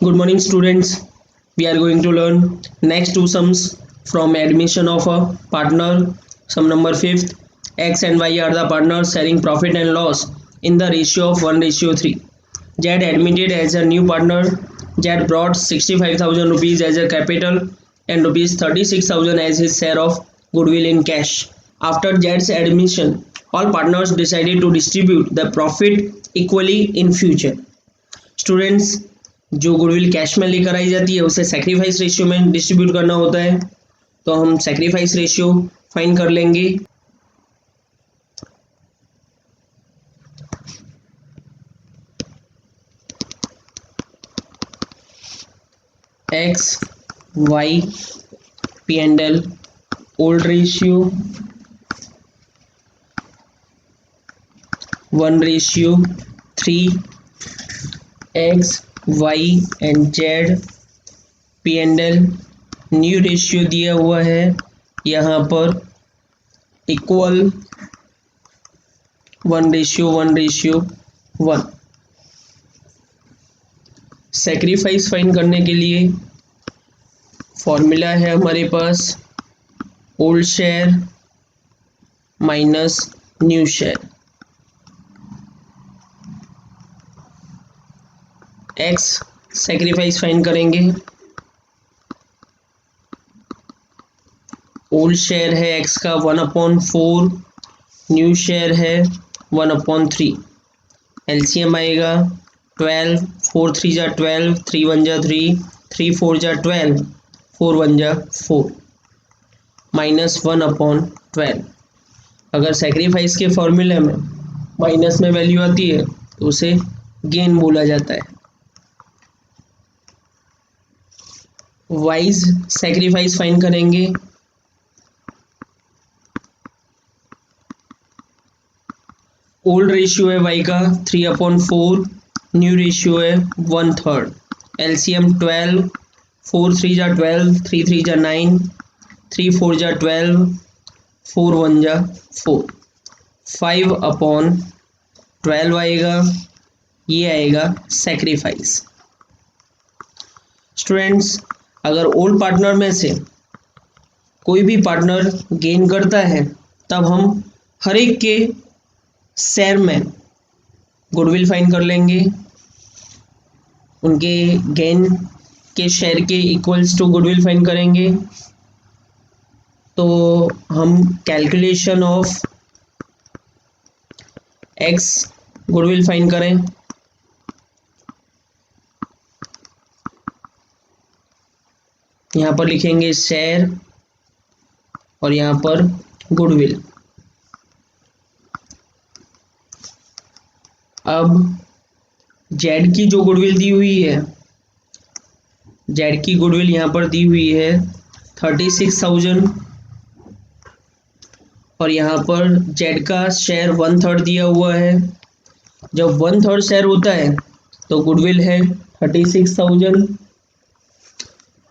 Good morning, students. We are going to learn next two sums from admission of a partner. Sum number fifth. X and Y are the partners sharing profit and loss in the ratio of 1:3. Z admitted as a new partner. Z brought 65,000 rupees as a capital and rupees 36,000 as his share of goodwill in cash. After Z's admission, all partners decided to distribute the profit equally in future. Students, जो goodwill cash में लेकर आई जाती है उसे sacrifice ratio में distribute करना होता है, तो हम सेक्रीफाइस रेशियो फाइंड कर लेंगे। X Y P and L old ratio 1:3, X Y and Z P and L new ratio दिया हुआ है यहाँ पर इक्वल 1:1:1। सेक्रीफाइस फाइंड करने के लिए फॉर्मूला है हमारे पास old share minus new share. X sacrifice find करेंगे, ओल्ड शेयर है एक्स का 1/4, न्यू शेयर है 1/3। एलसीएम आएगा 12, 4 3 जा 12, 3 1 जा 3, 3 4 जा 12, 4 1 जा 4 माइनस 1/12। अगर सेक्रीफाइस के फॉर्मूले में माइनस में वैल्यू आती है तो उसे गेन बोला जाता है। वाइज सेक्रीफाइस फाइंड करेंगे, ओल्ड रेशियो है वाई का 3/4, न्यू रेशियो है 1/3। एलसीएम 12, 4 3 जा 12, 3 3 जा 9, 3 4 जा 12, 4 1 जा 4, 5/12 आएगा। ये आएगा सेक्रीफाइस। स्टूडेंट्स, अगर ओल्ड पार्टनर में से कोई भी पार्टनर गेन करता है तब हम हर एक के शेयर में गुडविल फाइंड कर लेंगे, उनके गेन के शेयर के इक्वल्स टू गुडविल फाइंड करेंगे। तो हम calculation of x goodwill find करें, यहाँ पर लिखेंगे शेयर और यहाँ पर गुडविल। अब जेड की जो गुडविल दी हुई है, जेड की गुडविल यहाँ पर दी हुई है 36,000 और यहाँ पर जेड का शेयर 1/3 दिया हुआ है। जब 1/3 शेयर होता है तो गुडविल है 36,000।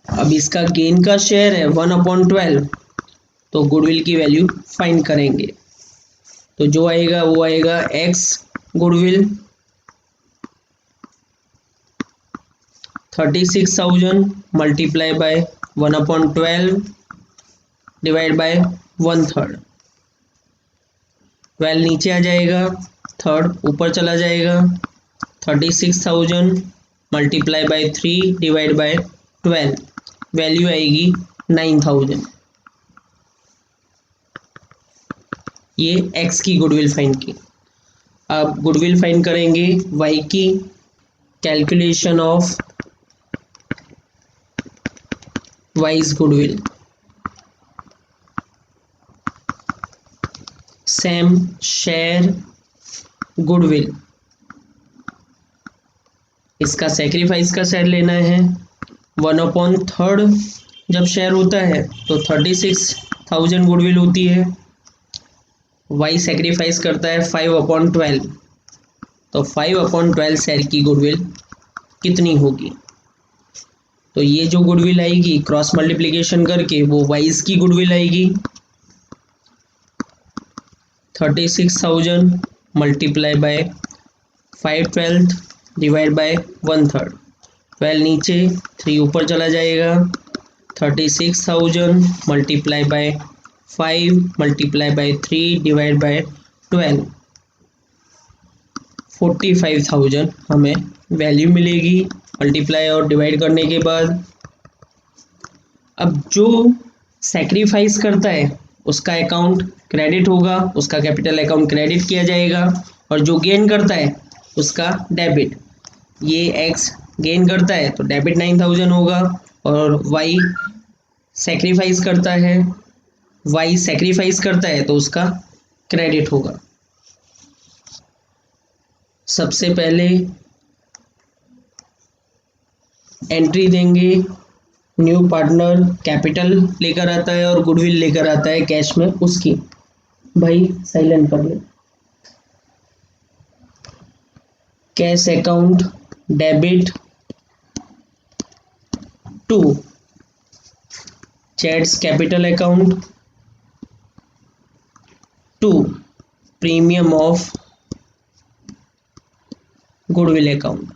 अब इसका गेन का शेयर है 1/12, तो गुडविल की वैल्यू फाइंड करेंगे। तो जो आएगा वो आएगा x goodwill 36,000 multiply by 1/12 divide by 1/3। 12 नीचे आ जाएगा, 3rd ऊपर चला जाएगा। 36,000 multiply by 3 divide by 12, value आएगी 9,000। ये एक्स की गुडविल फाइंड की। अब गुडविल फाइंड करेंगे वाई की, calculation of wise goodwill. Same share goodwill, इसका सेक्रीफाइस का शेयर लेना है। 1/3 जब शेयर होता है तो 36,000 गुडविल होती है। वाई सेक्रीफाइस करता है 5/12, तो 5/12 शेयर की गुडविल कितनी होगी? तो ये जो गुडविल आएगी क्रॉस मल्टीप्लिकेशन करके वो वाइज की गुडविल आएगी। 36,000 मल्टीप्लाई बाय 5/12 डिवाइड बाय 1/3, 12 नीचे, 3 ऊपर चला जाएगा, 36,000 multiply by 5 multiply by 3 divide by 12, 45,000 हमें वैल्यू मिलेगी मल्टीप्लाई और डिवाइड करने के बाद। अब जो सैक्रिफाइस करता है उसका अकाउंट क्रेडिट होगा, उसका कैपिटल अकाउंट क्रेडिट किया जाएगा, और जो गेन करता है उसका डेबिट। ये एक्स गेन करता है तो डेबिट 9,000 होगा, और वाई सैक्रिफाइस करता है तो उसका क्रेडिट होगा। सबसे पहले एंट्री देंगे, न्यू पार्टनर कैपिटल लेकर आता है और गुडविल लेकर आता है कैश में उसकी। भाई साइलेंट कर ले। Cash account debit to Chad's capital account to premium of goodwill account.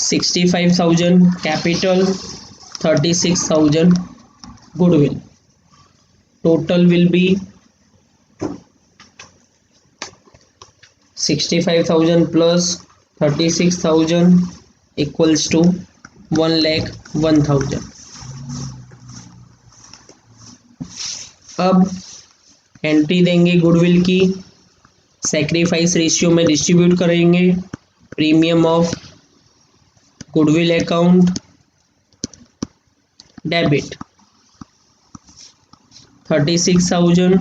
$65,000 capital, 36,000 goodwill. Total will be 65,000 plus 36,000 equals to 1,01,000. अब एंट्री देंगे गुडविल की, सैक्रिफाइस रेशियो में डिस्ट्रीब्यूट करेंगे, premium of goodwill account debit 36,000।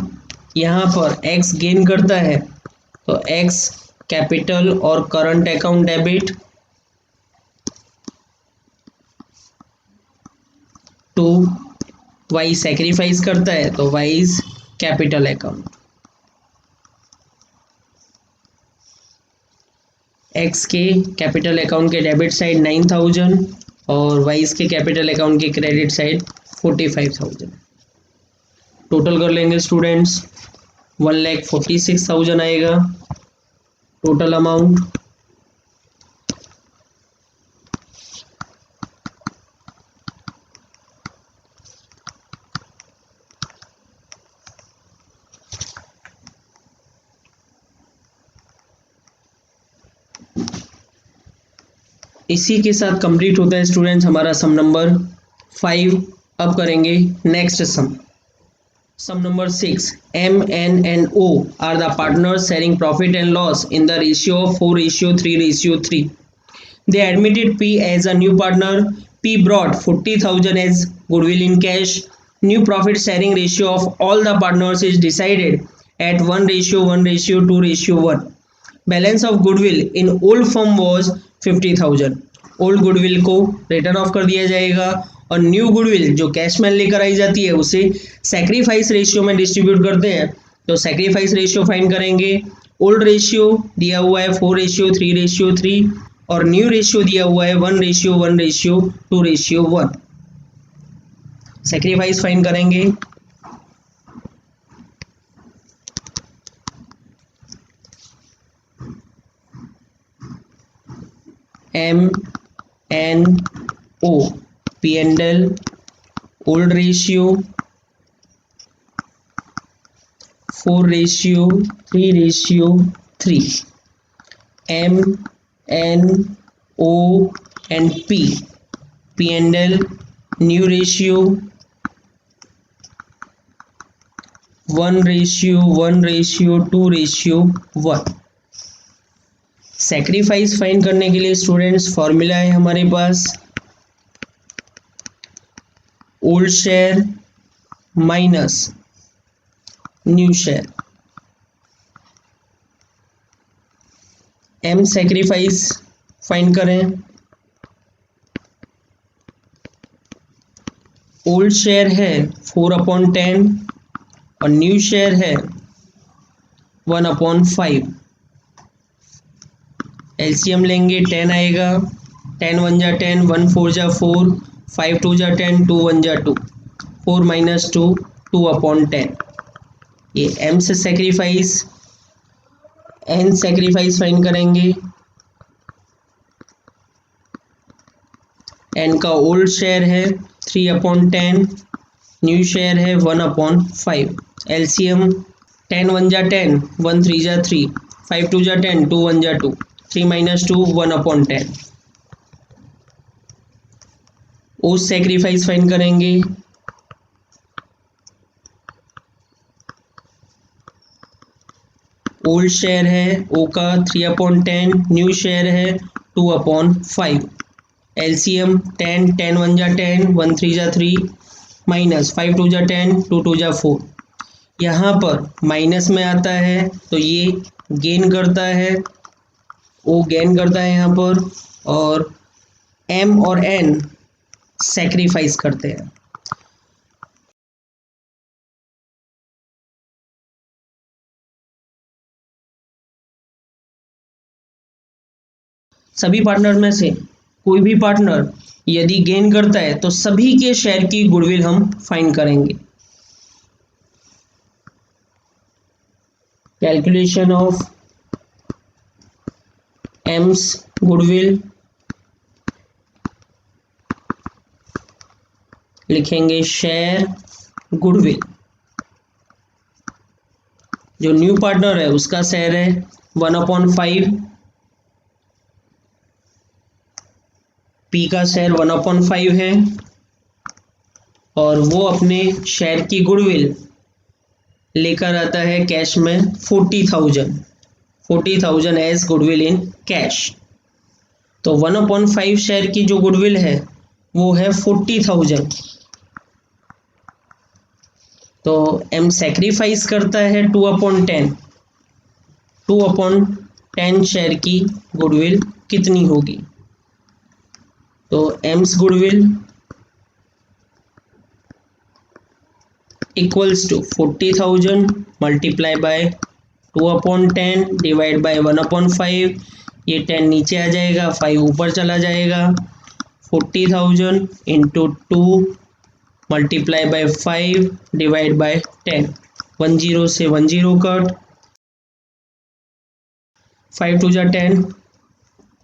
यहाँ पर X gain करता है तो एक्स कैपिटल और current account debit to Y sacrifice करता है तो वाईज कैपिटल अकाउंट। एक्स के कैपिटल अकाउंट के डेबिट साइड 9,000 और वाईज के कैपिटल अकाउंट की क्रेडिट साइड 45,000। टोटल कर लेंगे स्टूडेंट्स, 1,46,000 आएगा टोटल अमाउंट। इसी के साथ कंप्लीट होता है स्टूडेंट्स हमारा सम नंबर 5। अब करेंगे next sum number 6। M, N and O are the partners sharing profit and loss in the ratio of 4:3:3. They admitted P as a new partner. P brought 40,000 as goodwill in cash. New profit sharing ratio of all the partners is decided at 1:1:2:1. Balance of goodwill in old form was 50,000। Old goodwill को written of कर दिया जाएगा और new goodwill जो cash में लेकर आई जाती है उसे सैक्रिफाइस रेशियो में डिस्ट्रीब्यूट करते हैं। तो सैक्रिफाइस रेशियो फाइंड करेंगे। ओल्ड रेशियो दिया हुआ है 4:3:3 और न्यू रेशियो दिया हुआ है 1:1:2:1। सैक्रिफाइस फाइंड करेंगे। M, N, O, P and L, old ratio 4:3:3, M, N, O and P, P and L, new ratio 1:1:2:1। Sacrifice find करने के लिए स्टूडेंट्स फॉर्मूला है हमारे पास old share minus new share. M sacrifice find करें। Old share है 4/10 और new share है 1/5। एलसीएम लेंगे 10 आएगा, 10 1 जा 10, 1 4 जा 4, 5 2 जा 10, 2 1 जा 2, 4 - 2 2/10। ये m से सेक्रीफाइस, n सेक्रीफाइस फाइंड करेंगे। n का ओल्ड शेयर है 3/10, न्यू शेयर है 1/5। एलसीएम 10 1 जा 10, 1 3 जा 3, 5 2 जा 10, 2 1 जा 2, 3 - 2 1/10। ओ सेक्रीफाइस फाइंड करेंगे। ओल्ड शेयर है ओ का 3/10, न्यू शेयर है 2/5। एलसीएम 10 10 1 जा 10, 1 3 जा 3, माइनस 5 2 जा 10, 2 2 जा 4। यहाँ पर माइनस में आता है तो ये गेन करता है, ओ गेन करता है यहाँ पर, और m और n सेक्रीफाइस करते हैं। सभी पार्टनर में से कोई भी पार्टनर यदि गेन करता है तो सभी के शेयर की गुडविल हम फाइंड करेंगे। कैलकुलेशन ऑफ एम्स गुडविल लिखेंगे शेयर गुडविल। जो न्यू पार्टनर है उसका शेयर है 1/5, पी का शेयर 1/5 है, और वो अपने शेयर की गुडविल लेकर आता है कैश में 40,000 एज गुडविल इन कैश। तो 1/5 शेयर की जो गुडविल है वो है 40,000। तो एम सेक्रीफाइस करता है 2/10। 2/10 शेयर की गुडविल कितनी होगी? तो M's goodwill equals to 40,000 multiply by 2/10 divide by 1/5। ये 10 नीचे आ जाएगा, 5 ऊपर चला जाएगा। 40,000 into 2 multiply by 5 divide by 10। 1 0 से 1 0 कट, 5 2 जा 10,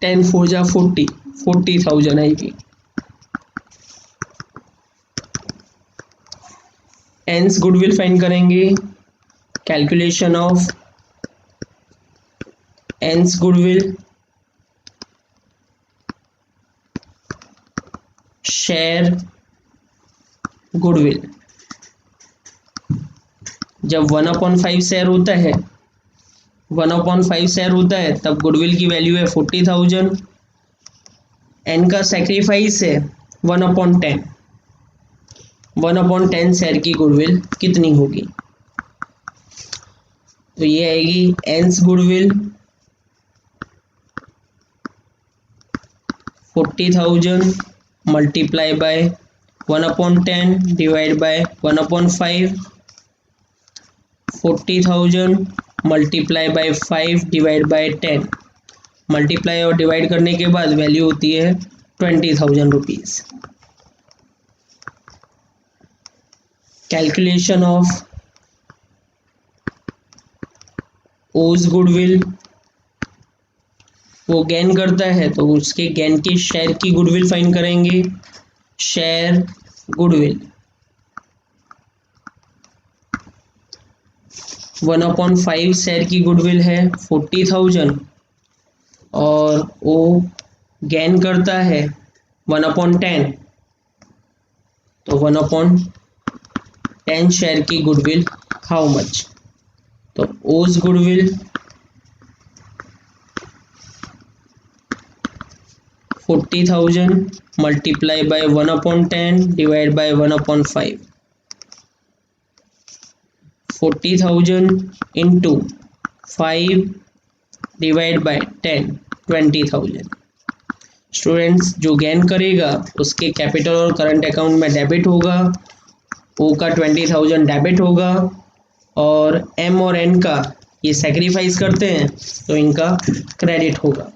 10 4 जा 40, 40,000 आएगी। एंस गुडविल फाइंड करेंगे। Calculation of N's goodwill share goodwill. जब 1/5 शेयर होता है, 1/5 शेयर होता है तब गुडविल की वैल्यू है 40,000। एन का सेक्रीफाइस है 1/10। 1/10 शेयर की गुडविल कितनी होगी? तो ये आएगी N's goodwill 40,000 multiply by 1/10 divide by 1/5। 40,000 multiply by 5 divide by 10। Multiply और डिवाइड करने के बाद वैल्यू होती है 20,000 rupees. Calculation of O's goodwill, वो गेन करता है तो उसके गेन के शेयर की गुडविल फाइंड करेंगे। शेयर गुडविल 1/5 शेयर की गुडविल है 40,000, और वो गेन करता है 1/10, तो 1/10 शेयर की गुडविल हाउ मच? तो ओज goodwill 40,000 multiply by 1/10 divide by 1/5। 40,000 into 5 divide by 10, 20,000। Students, जो गेन करेगा उसके कैपिटल और करंट अकाउंट में डेबिट होगा, ओ का 20,000 डेबिट होगा, और एम और एन का ये सेक्रीफाइस करते हैं तो इनका क्रेडिट होगा।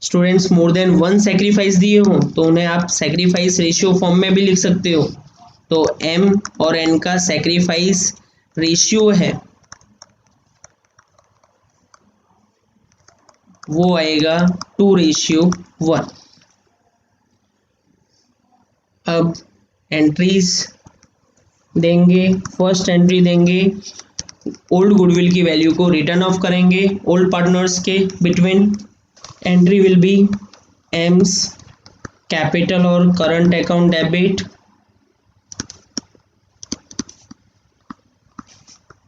Students more than one sacrifice दिए हो तो उन्हें आप सेक्रीफाइस रेशियो फॉर्म में भी लिख सकते हो। तो m और n का सेक्रीफाइस रेशियो है वो आएगा 2:1। अब एंट्रीज देंगे, फर्स्ट एंट्री देंगे, ओल्ड गुडविल की वैल्यू को रिटर्न ऑफ करेंगे ओल्ड पार्टनर्स के बिटवीन। Entry will be M's capital और current account debit,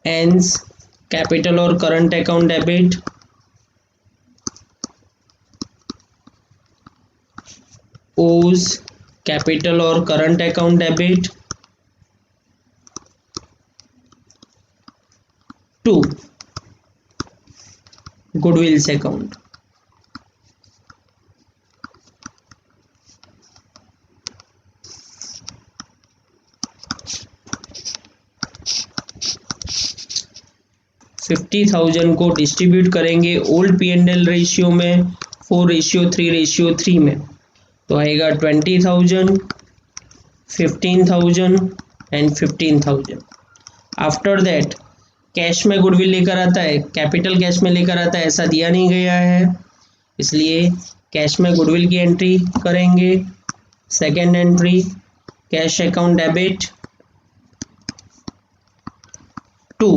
N's capital और current account debit, O's capital और current account debit, to goodwill's account. $50,000 को डिस्ट्रीब्यूट करेंगे ओल्ड P&L रेशियो में 4:3:3 में, तो आएगा 20,000, 15,000 एंड 15,000। आफ्टर दैट कैश में गुडविल लेकर आता है, कैपिटल कैश में लेकर आता है, ऐसा दिया नहीं गया है, इसलिए कैश में गुडविल की एंट्री करेंगे। Second entry cash account debit to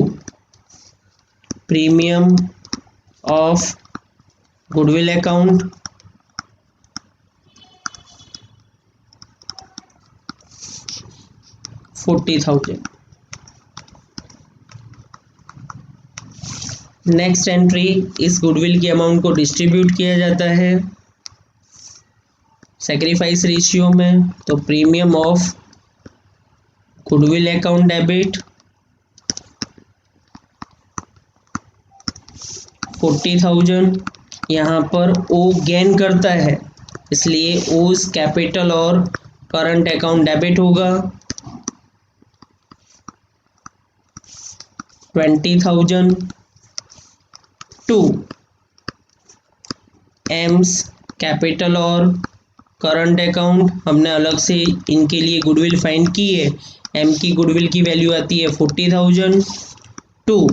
premium of goodwill account $40,000। Next entry इस गुडविल की अमाउंट को डिस्ट्रीब्यूट किया जाता है सेक्रीफाइस रेशियो में, तो premium of goodwill account debit 40,000। यहाँ पर ओ गेन करता है इसलिए ओज कैपिटल और करंट अकाउंट डेबिट होगा 20,000 टू एम्स कैपिटल और करंट अकाउंट। हमने अलग से इनके लिए गुडविल फाइंड की है, एम की गुडविल की वैल्यू आती है 40,000 टू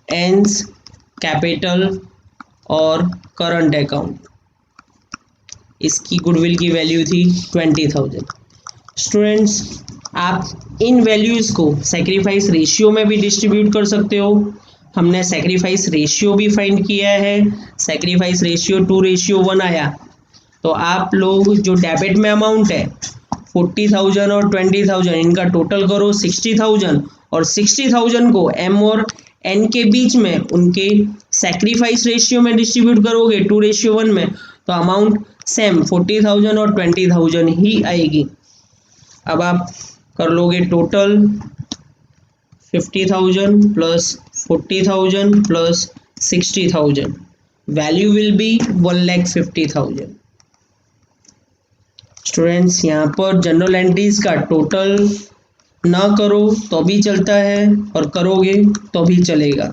एन्स कैपिटल और करंट अकाउंट, इसकी गुडविल की वैल्यू थी 20,000। स्टूडेंट्स आप इन वैल्यूज़ को सेक्रीफाइस रेशियो में भी डिस्ट्रीब्यूट कर सकते हो। हमने सेक्रीफाइस रेशियो भी फाइंड किया है, सेक्रीफाइस रेशियो 2:1 आया। तो आप लोग जो डेबिट में अमाउंट है 40,000 और 20,000 इनका टोटल करो 60,000 और 60,000 को एम और एन के बीच में उनके सेक्रीफाइस रेशियो में डिस्ट्रीब्यूट करोगे 2:1 में, तो अमाउंट सेम 40,000 और 20,000 ही आएगी। अब आप कर लोगे total 50,000 plus 40,000 plus 60,000, value will be 1,50,000। Students यहाँ पर जनरल एंट्रीज का टोटल ना करो तो भी चलता है और करोगे तो भी चलेगा।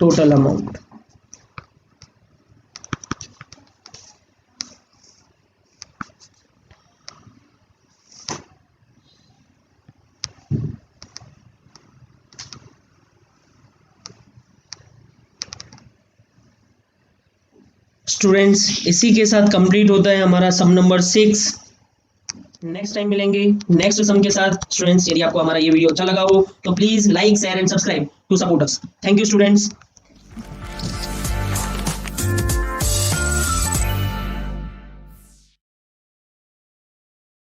टोटल अमाउंट स्टूडेंट्स इसी के साथ कंप्लीट होता है हमारा सम नंबर 6। नेक्स्ट टाइम मिलेंगे नेक्स्ट सम के साथ। स्टूडेंट्स यदि आपको हमारा ये वीडियो अच्छा लगा हो तो please like share and subscribe to support us. Thank you students.